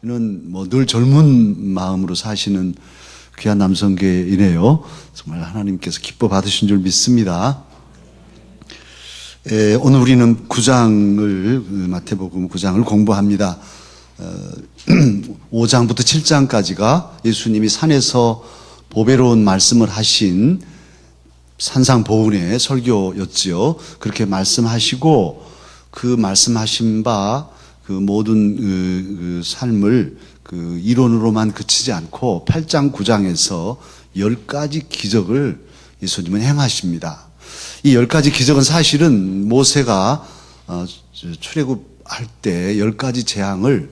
는 뭐 늘 젊은 마음으로 사시는 귀한 남성계이네요. 정말 하나님께서 기뻐 받으신 줄 믿습니다. 오늘 우리는 9장을 마태복음 9장을 공부합니다. 5장부터 7장까지가 예수님이 산에서 보배로운 말씀을 하신 산상보훈의 설교였지요. 그렇게 말씀하시고 그 말씀하신 바 그 모든 그 삶을 그 이론으로만 그치지 않고 8장 9장에서 10가지 기적을 예수님은 행하십니다. 이 10가지 기적은 사실은 모세가 출애굽할 때 10가지 재앙을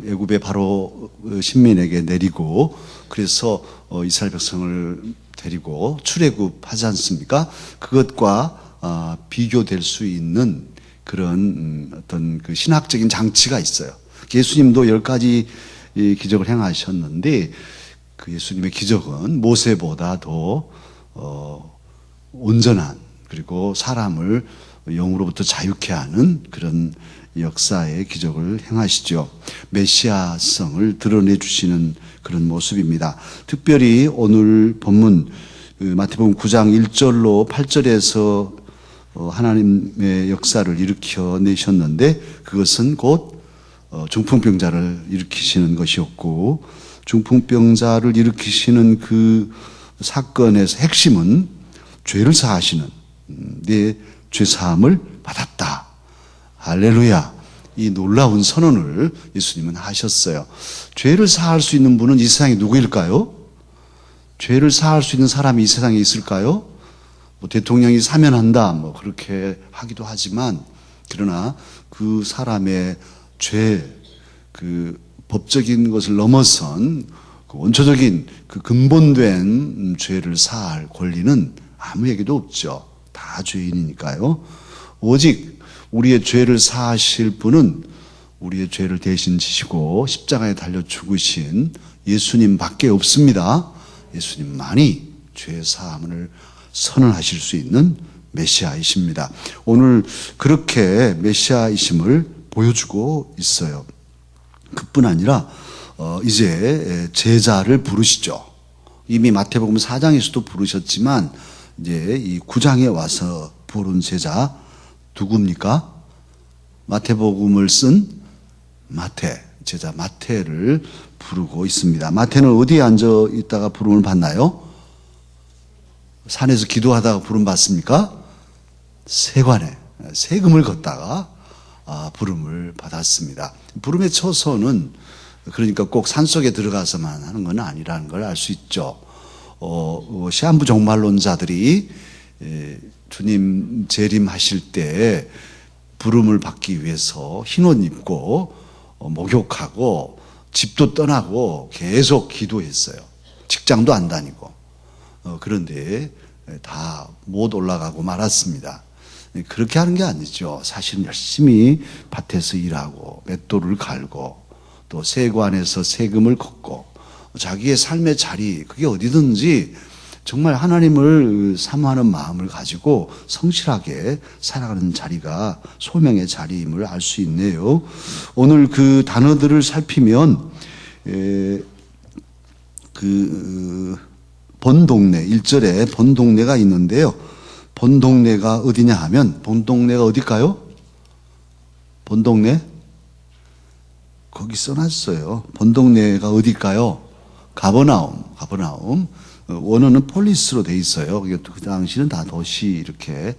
애굽의 바로 신민에게 내리고 그래서 이스라엘 백성을 데리고 출애굽하지 않습니까? 그것과 비교될 수 있는 그런 어떤 그 신학적인 장치가 있어요. 예수님도 10가지 기적을 행하셨는데 그 예수님의 기적은 모세보다 더 온전한 그리고 사람을 영으로부터 자유케 하는 그런 역사의 기적을 행하시죠. 메시아성을 드러내 주시는 그런 모습입니다. 특별히 오늘 본문 마태복음 9장 1절로 8절에서 하나님의 역사를 일으켜 내셨는데 그것은 곧 중풍병자를 일으키시는 것이었고 중풍병자를 일으키시는 그 사건에서 핵심은 죄를 사하시는 내 죄사함을 받았다. 할렐루야. 이 놀라운 선언을 예수님은 하셨어요. 죄를 사할 수 있는 분은 이 세상에 누구일까요? 죄를 사할 수 있는 사람이 이 세상에 있을까요? 뭐 대통령이 사면한다 뭐 그렇게 하기도 하지만 그러나 그 사람의 죄, 그 법적인 것을 넘어선 그 원초적인 그 근본된 죄를 사할 권리는 아무에게도 없죠. 다 죄인이니까요. 오직 우리의 죄를 사하실 분은 우리의 죄를 대신 지시고 십자가에 달려 죽으신 예수님밖에 없습니다. 예수님만이 죄 사함을 선언하실 수 있는 메시아이십니다. 오늘 그렇게 메시아이심을 보여주고 있어요. 그뿐 아니라 이제 제자를 부르시죠. 이미 마태복음 4장에서도 부르셨지만 이제 이 9장에 와서 부른 제자 누굽니까? 마태복음을 쓴 마태, 제자 마태를 부르고 있습니다. 마태는 어디에 앉아 있다가 부름을 받나요? 산에서 기도하다가 부름 받습니까? 세관에 세금을 걷다가 부름을 받았습니다. 부름의 처소는 그러니까 꼭 산속에 들어가서만 하는 건 아니라는 걸 알 수 있죠. 시한부 종말론자들이 주님 재림하실 때 부름을 받기 위해서 흰옷 입고 목욕하고 집도 떠나고 계속 기도했어요. 직장도 안 다니고. 그런데 다 못 올라가고 말았습니다. 그렇게 하는 게 아니죠. 사실은 열심히 밭에서 일하고 맷돌을 갈고 또 세관에서 세금을 걷고 자기의 삶의 자리 그게 어디든지 정말 하나님을 사모하는 마음을 가지고 성실하게 살아가는 자리가 소명의 자리임을 알 수 있네요. 오늘 그 단어들을 살피면 본동네 1절에 본동네가 있는데요. 본동네가 어디냐 하면 본동네가 어딜까요? 본동네? 거기 써놨어요. 본동네가 어딜까요? 가버나움. 원어는 폴리스로 돼 있어요. 그 당시는 다 도시 이렇게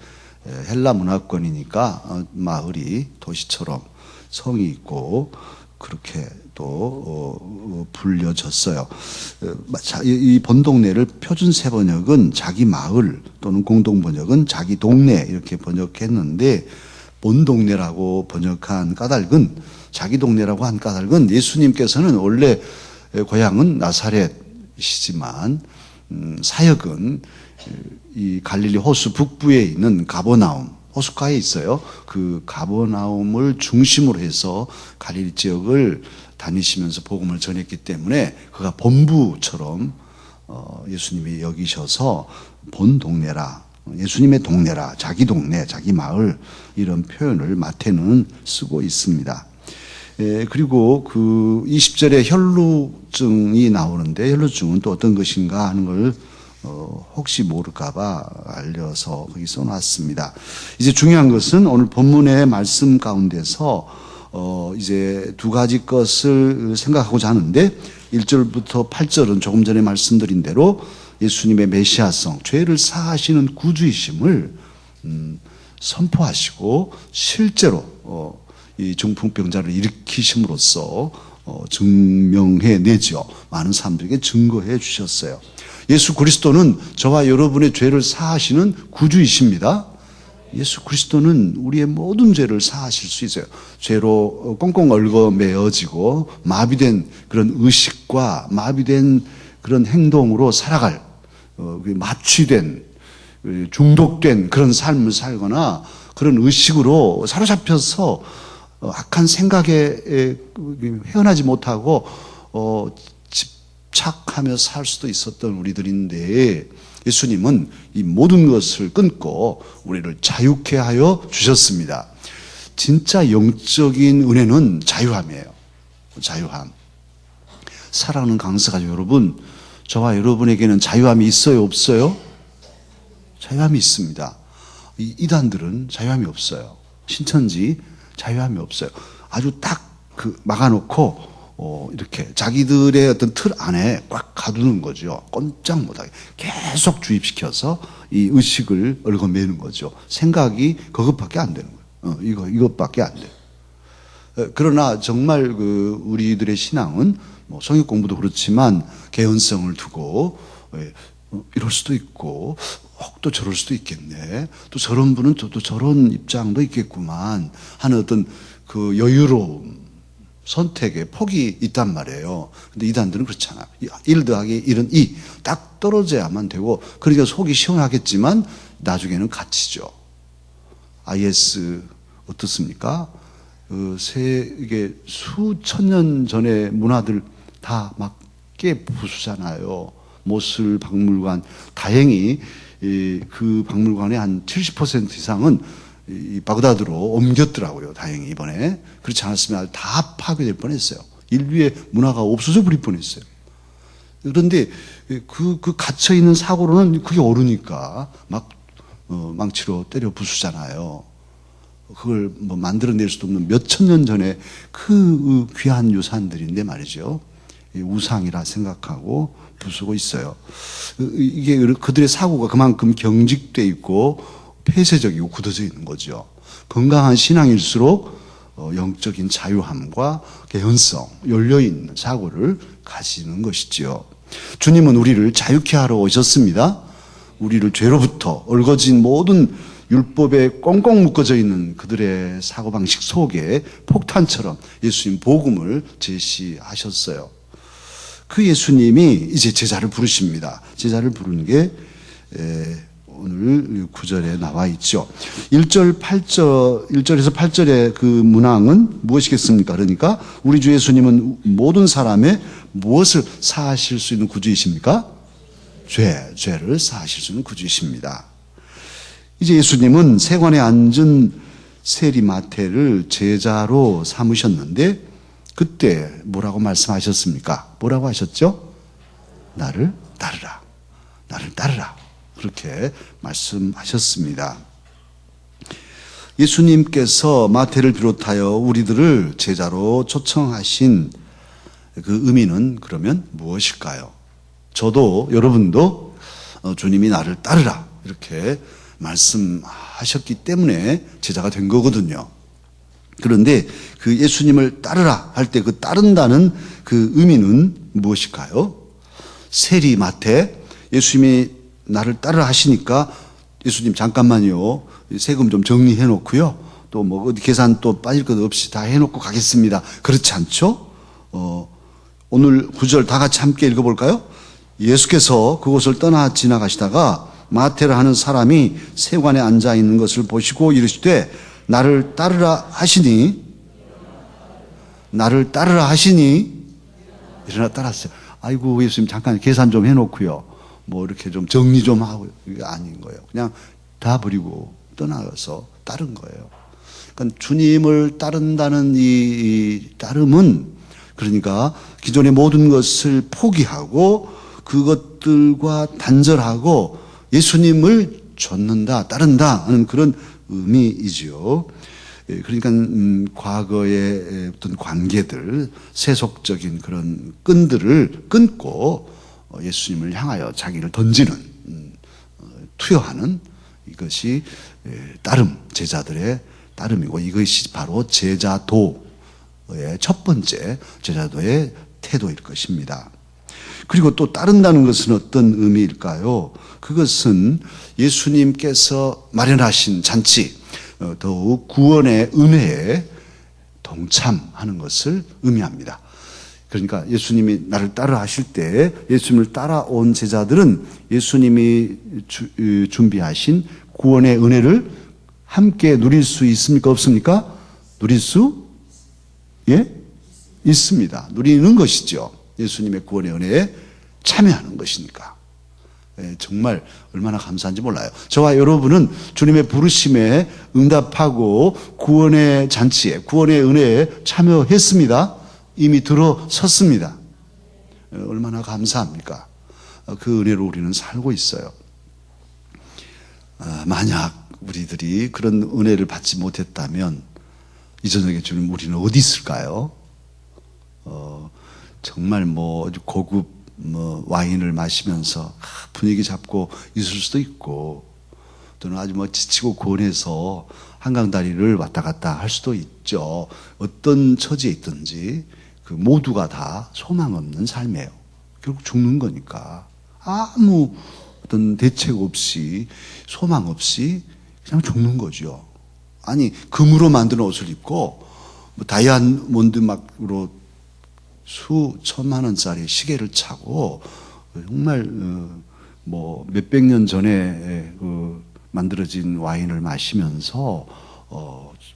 헬라 문화권이니까 마을이 도시처럼 성이 있고 그렇게 또 불려졌어요. 이 본동네를 표준 세번역은 자기 마을 또는 공동번역은 자기 동네 이렇게 번역했는데 본동네라고 번역한 까닭은 자기 동네라고 한 까닭은 예수님께서는 원래 고향은 나사렛이지만 사역은 이 갈릴리 호수 북부에 있는 가버나움 호숫가에 있어요. 그 가버나움을 중심으로 해서 갈릴리 지역을 다니시면서 복음을 전했기 때문에 그가 본부처럼 예수님이 여기셔서 본 동네라, 예수님의 동네라, 자기 동네, 자기 마을 이런 표현을 마태는 쓰고 있습니다. 그리고 그 20절에 혈루증이 나오는데 혈루증은 또 어떤 것인가 하는 걸 혹시 모를까봐 알려서 거기 써놨습니다. 이제 중요한 것은 오늘 본문의 말씀 가운데서 이제 두 가지 것을 생각하고자 하는데 1절부터 8절은 조금 전에 말씀드린 대로 예수님의 메시아성, 죄를 사하시는 구주이심을 선포하시고 실제로 이 중풍병자를 일으키심으로써 증명해 내죠. 많은 사람들에게 증거해 주셨어요. 예수 그리스도는 저와 여러분의 죄를 사하시는 구주이십니다. 예수 그리스도는 우리의 모든 죄를 사하실 수 있어요. 죄로 꽁꽁 얽어 매어지고 마비된 그런 의식과 마비된 그런 행동으로 살아갈 마취된 중독된 그런 삶을 살거나 그런 의식으로 사로잡혀서 악한 생각에 헤어나지 못하고 집착하며 살 수도 있었던 우리들인데 예수님은 이 모든 것을 끊고 우리를 자유케 하여 주셨습니다. 진짜 영적인 은혜는 자유함이에요. 자유함. 사랑하는 강사가족 여러분, 저와 여러분에게는 자유함이 있어요, 없어요? 자유함이 있습니다. 이 이단들은 자유함이 없어요. 신천지 자유함이 없어요. 아주 딱 막아놓고 이렇게 자기들의 어떤 틀 안에 꽉 가두는 거죠. 꼼짝 못하게 계속 주입시켜서 이 의식을 얽어매는 거죠. 생각이 그것밖에 안 되는 거예요. 이것밖에 안 돼요. 그러나 정말 우리들의 신앙은 뭐 성역 공부도 그렇지만 개연성을 두고 이럴 수도 있고 또 저럴 수도 있겠네. 또 저런 분은 또 저런 입장도 있겠구만 하는 어떤 그 여유로움, 선택의 폭이 있단 말이에요. 근데 이단들은 그렇잖아요. 1 더하기 1은 2. 딱 떨어져야만 되고, 그러니까 속이 시원하겠지만 나중에는 갇히죠. IS 어떻습니까? 세계 수천 년 전의 문화들 다 막 깨부수잖아요. 모슬 박물관. 다행히 그 박물관의 한 70% 이상은 이 바그다드로 옮겼더라고요. 다행히 이번에. 그렇지 않았으면 다 파괴될 뻔했어요. 인류의 문화가 없어져 버릴 뻔했어요. 그런데 그 갇혀있는 사고로는 그게 옳으니까 막 망치로 때려 부수잖아요. 그걸 뭐 만들어낼 수도 없는 몇천 년 전에 그 귀한 유산들인데 말이죠. 우상이라 생각하고 부수고 있어요. 이게 그들의 사고가 그만큼 경직돼 있고 폐쇄적이고 굳어져 있는 거죠. 건강한 신앙일수록 영적인 자유함과 개연성, 열려있는 사고를 가지는 것이지요. 주님은 우리를 자유케 하러 오셨습니다. 우리를 죄로부터 얽어진 모든 율법에 꽁꽁 묶어져 있는 그들의 사고방식 속에 폭탄처럼 예수님 복음을 제시하셨어요. 그 예수님이 이제 제자를 부르십니다. 제자를 부르는 게 오늘 9절에 나와 있죠. 1절에서 8절의 그 문항은 무엇이겠습니까? 그러니까 우리 주 예수님은 모든 사람의 무엇을 사하실 수 있는 구주이십니까? 죄를 사하실 수 있는 구주이십니다. 이제 예수님은 세관에 앉은 세리마태를 제자로 삼으셨는데 그때 뭐라고 말씀하셨습니까? 뭐라고 하셨죠? 나를 따르라. 나를 따르라. 그렇게 말씀하셨습니다. 예수님께서 마태를 비롯하여 우리들을 제자로 초청하신 그 의미는 그러면 무엇일까요? 저도 여러분도 주님이 나를 따르라 이렇게 말씀하셨기 때문에 제자가 된 거거든요. 그런데 그 예수님을 따르라 할 때 그 따른다는 그 의미는 무엇일까요? 세리 마태, 예수님이 나를 따르라 하시니까 예수님 잠깐만요. 세금 좀 정리해 놓고요. 또 뭐 어디 계산 또 빠질 것 없이 다 해 놓고 가겠습니다. 그렇지 않죠? 오늘 9절 다 같이 함께 읽어 볼까요? 예수께서 그곳을 떠나 지나가시다가 마태라 하는 사람이 세관에 앉아 있는 것을 보시고 이르시되 나를 따르라 하시니 일어나 따랐어요. 아이고 예수님 잠깐 계산 좀 해놓고요. 뭐 이렇게 좀 정리 좀 하고 이게 아닌 거예요. 그냥 다 버리고 떠나서 따른 거예요. 그러니까 주님을 따른다는 이 따름은 그러니까 기존의 모든 것을 포기하고 그것들과 단절하고 예수님을 좇는다, 따른다 하는 그런 의미이지요. 그러니까 과거의 어떤 관계들, 세속적인 그런 끈들을 끊고 예수님을 향하여 자기를 던지는, 투여하는 이것이 따름, 제자들의 따름이고 이것이 바로 제자도의 첫 번째 제자도의 태도일 것입니다. 그리고 또 따른다는 것은 어떤 의미일까요? 그것은 예수님께서 마련하신 잔치, 더욱 구원의 은혜에 동참하는 것을 의미합니다. 그러니까 예수님이 나를 따라 하실 때 예수님을 따라온 제자들은 예수님이 준비하신 구원의 은혜를 함께 누릴 수 있습니까? 없습니까? 누릴 수 있습니다. 누리는 것이죠. 예수님의 구원의 은혜에 참여하는 것이니까. 정말 얼마나 감사한지 몰라요. 저와 여러분은 주님의 부르심에 응답하고 구원의 잔치에, 구원의 은혜에 참여했습니다. 이미 들어섰습니다. 얼마나 감사합니까? 그 은혜로 우리는 살고 있어요. 만약 우리들이 그런 은혜를 받지 못했다면 이 저녁에 주님 우리는 어디 있을까요? 정말 고급 와인을 마시면서 분위기 잡고 있을 수도 있고, 또는 아주 지치고 고뇌해서 한강다리를 왔다 갔다 할 수도 있죠. 어떤 처지에 있든지 그 모두가 다 소망 없는 삶이에요. 결국 죽는 거니까 아무 어떤 대책 없이, 소망 없이 그냥 죽는 거죠. 아니, 금으로 만든 옷을 입고 다이아몬드 막으로 수천만 원짜리 시계를 차고 정말 몇백 년 전에 만들어진 와인을 마시면서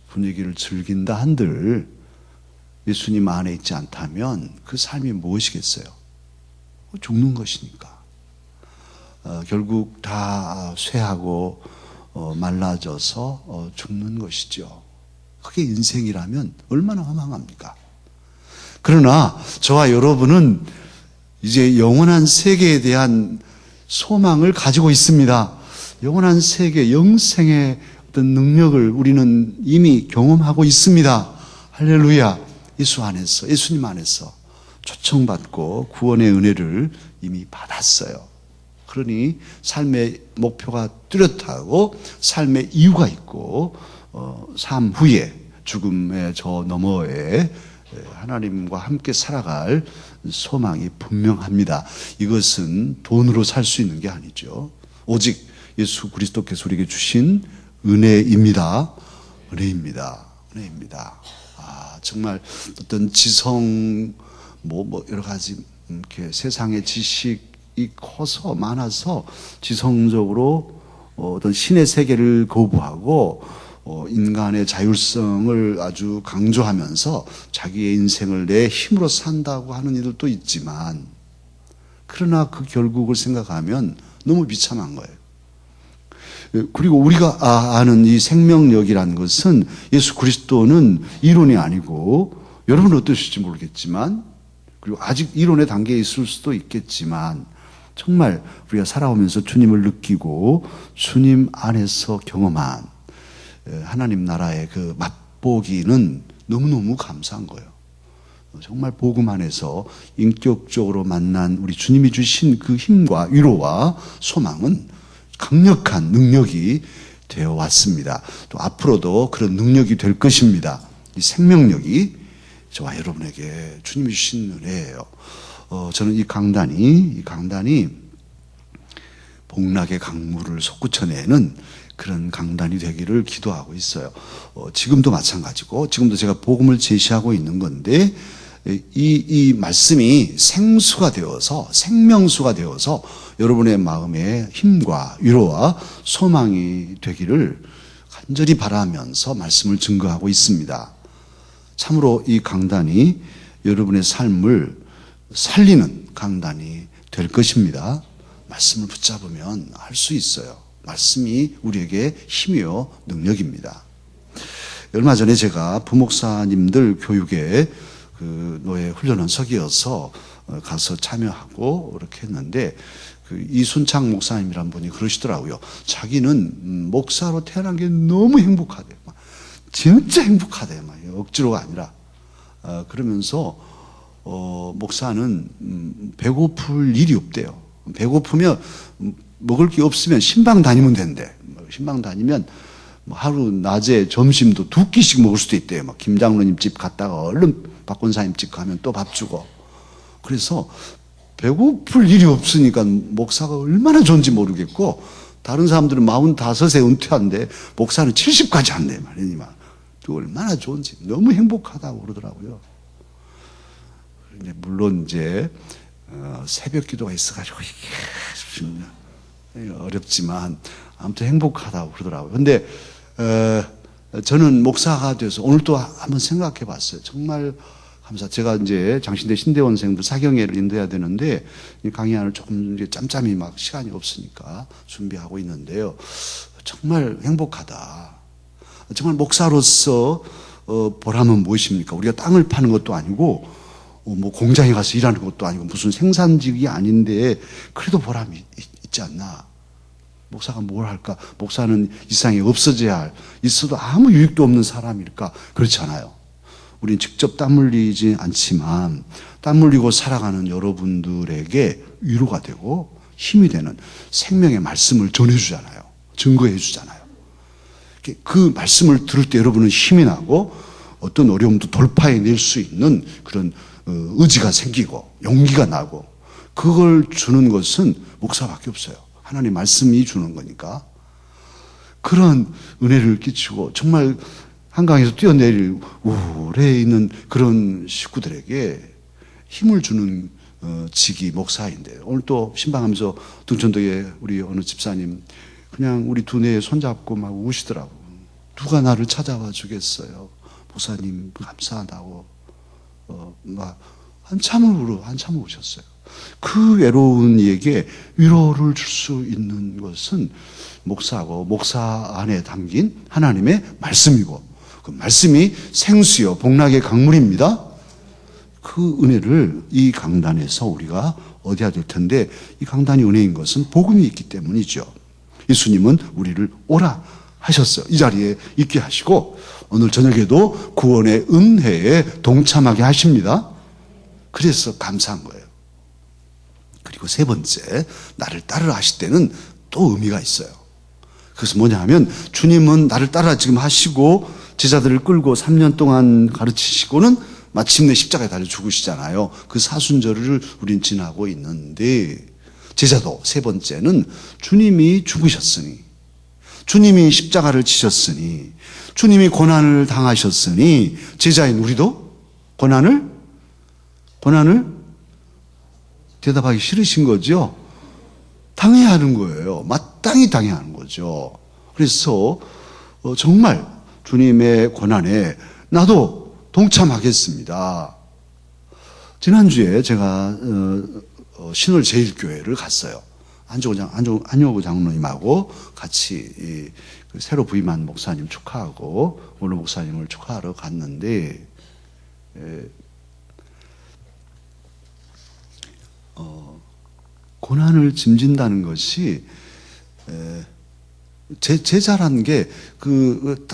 분위기를 즐긴다 한들 예수님 안에 있지 않다면 그 삶이 무엇이겠어요? 죽는 것이니까. 결국 다 쇠하고 말라져서 죽는 것이죠. 그게 인생이라면 얼마나 허망합니까? 그러나 저와 여러분은 이제 영원한 세계에 대한 소망을 가지고 있습니다. 영원한 세계, 영생의 어떤 능력을 우리는 이미 경험하고 있습니다. 할렐루야. 예수 안에서, 예수님 안에서 초청받고 구원의 은혜를 이미 받았어요. 그러니 삶의 목표가 뚜렷하고 삶의 이유가 있고 삶 후에, 죽음의 저 너머에 하나님과 함께 살아갈 소망이 분명합니다. 이것은 돈으로 살 수 있는 게 아니죠. 오직 예수 그리스도께서 우리에게 주신 은혜입니다. 은혜입니다. 은혜입니다. 정말 어떤 지성, 여러 가지 이렇게 세상의 지식이 커서 많아서 지성적으로 어떤 신의 세계를 거부하고 인간의 자율성을 아주 강조하면서 자기의 인생을 내 힘으로 산다고 하는 이들도 있지만, 그러나 그 결국을 생각하면 너무 비참한 거예요. 그리고 우리가 아는 이 생명력이라는 것은 예수 그리스도는 이론이 아니고, 여러분은 어떠실지 모르겠지만, 그리고 아직 이론의 단계에 있을 수도 있겠지만, 정말 우리가 살아오면서 주님을 느끼고 주님 안에서 경험한 하나님 나라의 그 맛보기는 너무너무 감사한 거예요. 정말 복음 안에서 인격적으로 만난 우리 주님이 주신 그 힘과 위로와 소망은 강력한 능력이 되어 왔습니다. 또 앞으로도 그런 능력이 될 것입니다. 이 생명력이 저와 여러분에게 주님이 주신 은혜예요. 저는 이 강단이 복락의 강물을 솟구쳐내는 그런 강단이 되기를 기도하고 있어요. 지금도 마찬가지고, 지금도 제가 복음을 제시하고 있는 건데, 이 말씀이 생수가 되어서, 생명수가 되어서 여러분의 마음에 힘과 위로와 소망이 되기를 간절히 바라면서 말씀을 증거하고 있습니다. 참으로 이 강단이 여러분의 삶을 살리는 강단이 될 것입니다. 말씀을 붙잡으면 할 수 있어요. 말씀이 우리에게 힘이요 능력입니다. 얼마 전에 제가 부목사님들 교육에 그 노예 훈련원석이어서 가서 참여하고 이렇게 했는데 그 이순창 목사님이란 분이 그러시더라고요. 자기는 목사로 태어난 게 너무 행복하대요. 진짜 행복하대요. 억지로가 아니라. 그러면서 목사는 배고플 일이 없대요. 배고프면 먹을 게 없으면 신방 다니면 된대. 신방 다니면 하루 낮에 점심도 2끼씩 먹을 수도 있대요. 막 김장로님 집 갔다가 얼른 박권사님 집 가면 또 밥 주고. 그래서 배고플 일이 없으니까 목사가 얼마나 좋은지 모르겠고, 다른 사람들은 45세 은퇴한데 목사는 70까지 한대 말이니 얼마나 좋은지 너무 행복하다고 그러더라고요. 물론 이제 새벽 기도가 있어가지고 이게 어렵지만 아무튼 행복하다고 그러더라고요. 근데 저는 목사가 돼서 오늘 또 한번 생각해 봤어요. 정말 제가 이제 장신대 신대원생들 사경회를 인도해야 되는데 강의안을 조금 이제 짬짬이 막 시간이 없으니까 준비하고 있는데요. 정말 행복하다. 정말 목사로서 보람은 무엇입니까? 우리가 땅을 파는 것도 아니고 뭐 공장에 가서 일하는 것도 아니고 무슨 생산직이 아닌데 그래도 보람이 있지 않나? 목사가 뭘 할까? 목사는 이 세상에 없어져야 할, 있어도 아무 유익도 없는 사람일까? 그렇지 않아요. 우린 직접 땀 흘리지 않지만 땀 흘리고 살아가는 여러분들에게 위로가 되고 힘이 되는 생명의 말씀을 전해주잖아요. 증거해주잖아요. 그 말씀을 들을 때 여러분은 힘이 나고 어떤 어려움도 돌파해낼 수 있는 그런 의지가 생기고 용기가 나고, 그걸 주는 것은 목사밖에 없어요. 하나님 말씀이 주는 거니까. 그런 은혜를 끼치고 정말 한강에서 뛰어내릴 우울해 있는 그런 식구들에게 힘을 주는 직이 목사인데, 오늘 또 신방하면서 등촌동에 우리 어느 집사님 그냥 우리 두뇌에 손잡고 막 우시더라고. 누가 나를 찾아와 주겠어요. 목사님 감사하다고 막 한참을 우셨어요. 그 외로운 이에게 위로를 줄 수 있는 것은 목사고 목사 안에 담긴 하나님의 말씀이고, 그 말씀이 생수요 복락의 강물입니다. 그 은혜를 이 강단에서 우리가 얻어야 될 텐데, 이 강단이 은혜인 것은 복음이 있기 때문이죠. 예수님은 우리를 오라 하셨어요. 이 자리에 있게 하시고 오늘 저녁에도 구원의 은혜에 동참하게 하십니다. 그래서 감사한 거예요. 그리고 세 번째, 나를 따르라 하실 때는 또 의미가 있어요. 그래서 뭐냐 하면, 주님은 나를 따라 지금 하시고 제자들을 끌고 3년 동안 가르치시고는 마침내 십자가에 달려 죽으시잖아요. 그 사순절을 우린 지나고 있는데, 제자도 세 번째는 주님이 죽으셨으니, 주님이 십자가를 지셨으니, 주님이 고난을 당하셨으니 제자인 우리도 고난을 대답하기 싫으신 거죠. 당해야 하는 거예요. 마땅히 당해야 하는 거죠. 그래서 정말 주님의 고난에 나도 동참하겠습니다. 지난주에 제가 신월제일교회를 갔어요. 안효구 장로님하고 같이 새로 부임한 목사님 축하하고 오늘 목사님을 축하하러 갔는데, 고난을 짐진다는 것이 제자란 게 그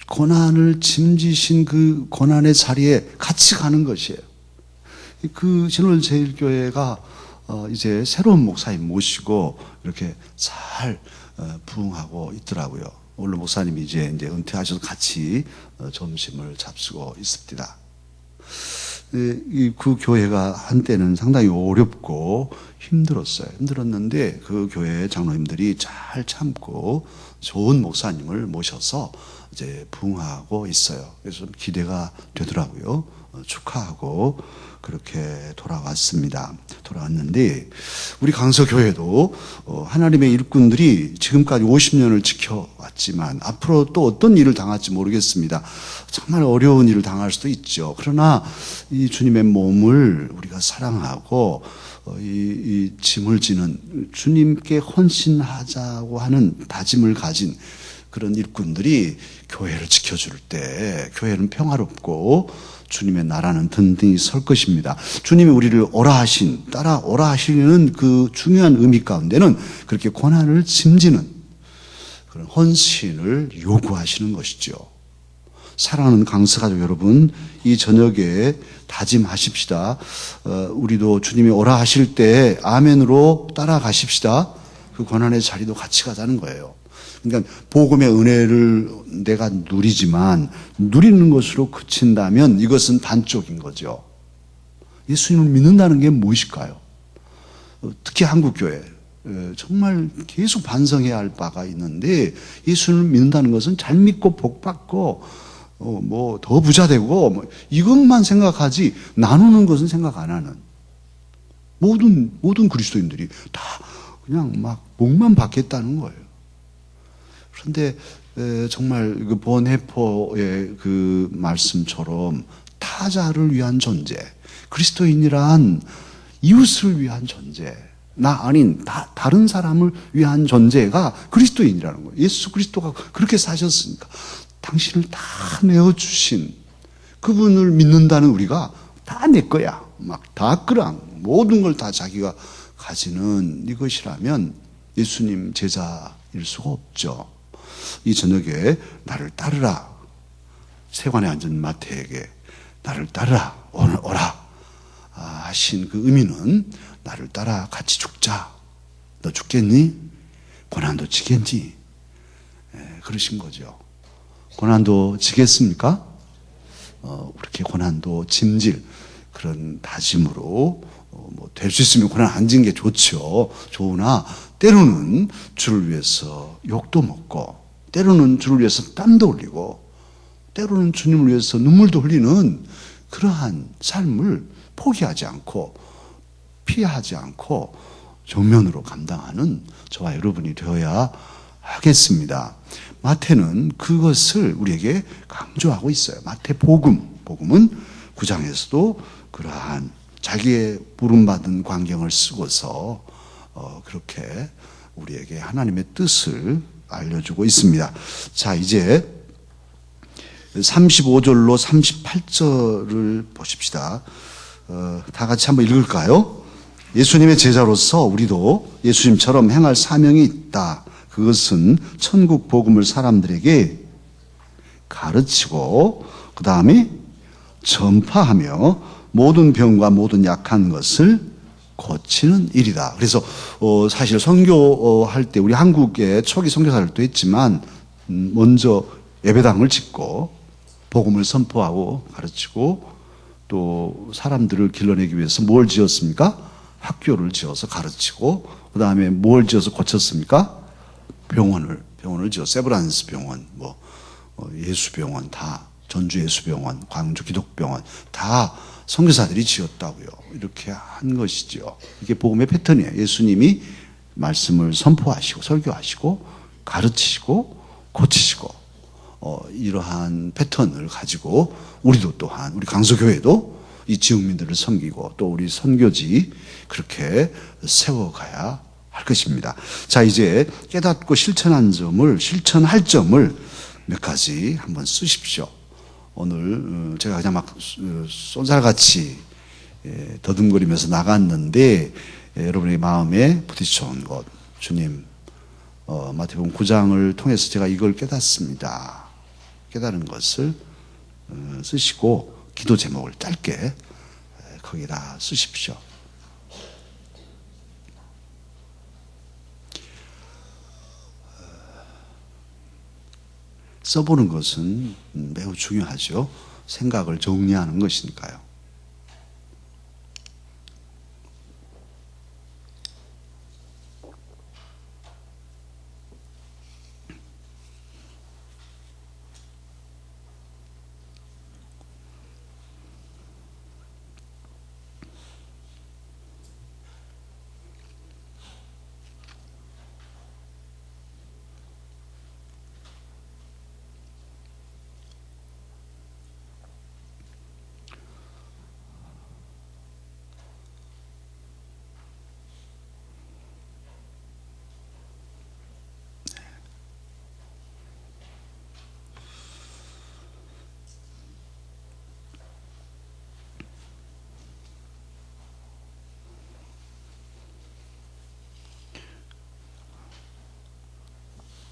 고난을 짐지신 그 고난의 자리에 같이 가는 것이에요. 그 신월제일교회가 이제 새로운 목사님 모시고 이렇게 잘 부응하고 있더라고요. 오늘 목사님이 이제 은퇴하셔서 같이 점심을 잡수고 있습니다. 그 교회가 한때는 상당히 어렵고 힘들었는데 그 교회 장로님들이 잘 참고 좋은 목사님을 모셔서 이제 부응하고 있어요. 그래서 좀 기대가 되더라고요. 축하하고 그렇게 돌아왔는데, 우리 강서교회도 하나님의 일꾼들이 지금까지 50년을 지켜왔지만 앞으로 또 어떤 일을 당할지 모르겠습니다. 정말 어려운 일을 당할 수도 있죠. 그러나 이 주님의 몸을 우리가 사랑하고 이 짐을 지는, 주님께 헌신하자고 하는 다짐을 가진 그런 일꾼들이 교회를 지켜줄 때 교회는 평화롭고 주님의 나라는 든든히 설 것입니다. 주님이 우리를 오라 하신, 따라 오라 하시는 그 중요한 의미 가운데는 그렇게 고난을 짐지는 그런 헌신을 요구하시는 것이죠. 사랑하는 강서가족 여러분, 이 저녁에 다짐하십시다. 우리도 주님이 오라 하실 때 아멘으로 따라가십시다. 그 고난의 자리도 같이 가자는 거예요. 그러니까 복음의 은혜를 내가 누리지만 누리는 것으로 그친다면 이것은 단쪽인 거죠. 예수님을 믿는다는 게 무엇일까요? 특히 한국교회 정말 계속 반성해야 할 바가 있는데, 예수님을 믿는다는 것은 잘 믿고 복 받고 뭐 더 부자 되고 뭐 이것만 생각하지 나누는 것은 생각 안 하는 모든 그리스도인들이 다 그냥 막 복만 받겠다는 거예요. 그런데 정말 그 본해포의 그 말씀처럼 타자를 위한 존재, 그리스도인이란 이웃을 위한 존재, 나 아닌 다른 사람을 위한 존재가 그리스도인이라는 거예요. 예수 그리스도가 그렇게 사셨으니까 당신을 다 내어주신 그분을 믿는다는 우리가 다 내 거야, 막 다 끄랑 모든 걸 다 자기가 가지는 이것이라면 예수님 제자일 수가 없죠. 이 저녁에 나를 따르라, 세관에 앉은 마태에게 나를 따르라, 오늘 오라 하신 그 의미는 나를 따라 같이 죽자. 너 죽겠니? 고난도 지겠니? 그러신 거죠. 고난도 지겠습니까? 그렇게 고난도 짐질 그런 다짐으로 뭐 될 수 있으면 고난 안 지는 게 좋죠. 좋으나 때로는 주를 위해서 욕도 먹고, 때로는 주를 위해서 땀도 흘리고, 때로는 주님을 위해서 눈물도 흘리는 그러한 삶을 포기하지 않고 피하지 않고 정면으로 감당하는 저와 여러분이 되어야 하겠습니다. 마태는 그것을 우리에게 강조하고 있어요. 복음은 9장에서도 그러한 자기의 부름받은 광경을 쓰고서 그렇게 우리에게 하나님의 뜻을 알려주고 있습니다. 자, 이제 35절로 38절을 보십시다. 다 같이 한번 읽을까요? 예수님의 제자로서 우리도 예수님처럼 행할 사명이 있다. 그것은 천국 복음을 사람들에게 가르치고 그 다음에 전파하며 모든 병과 모든 약한 것을 고치는 일이다. 그래서 사실 선교할 때 우리 한국의 초기 선교사들도 했지만 먼저 예배당을 짓고 복음을 선포하고 가르치고 또 사람들을 길러내기 위해서 뭘 지었습니까? 학교를 지어서 가르치고 그 다음에 뭘 지어서 고쳤습니까? 병원을 지어 세브란스 병원, 예수병원 다, 전주 예수병원, 광주 기독병원 다 선교사들이 지었다고요. 이렇게 한 것이죠. 이게 복음의 패턴이에요. 예수님이 말씀을 선포하시고 설교하시고 가르치시고 고치시고 이러한 패턴을 가지고 우리도 또한 우리 강서교회도 이 지역민들을 섬기고 또 우리 선교지 그렇게 세워가야 할 것입니다. 자, 이제 깨닫고 실천할 점을 몇 가지 한번 쓰십시오. 오늘 제가 그냥 막 쏜살같이 더듬거리면서 나갔는데 여러분의 마음에 부딪혀온 것, 주님 마태복음 9장을 통해서 제가 이걸 깨닫습니다. 깨달은 것을 쓰시고 기도 제목을 짧게 거기다 쓰십시오. 써보는 것은 매우 중요하죠. 생각을 정리하는 것이니까요.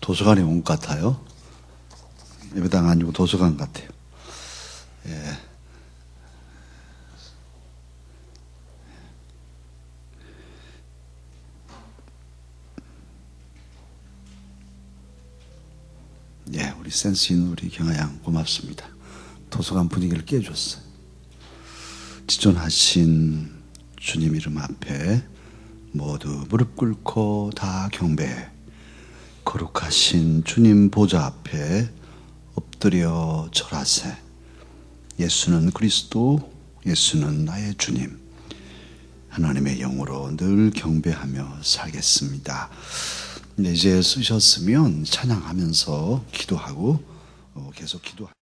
도서관에 온 것 같아요. 예배당 아니고 도서관 같아요. 예. 예, 우리 센스 있는 우리 경아양 고맙습니다. 도서관 분위기를 깨줬어요. 지존하신 주님 이름 앞에 모두 무릎 꿇고 다 경배해. 거룩하신 주님 보좌 앞에 엎드려 절하세. 예수는 그리스도, 예수는 나의 주님. 하나님의 영으로 늘 경배하며 살겠습니다. 이제 쓰셨으면 찬양하면서 기도하고 계속 기도하고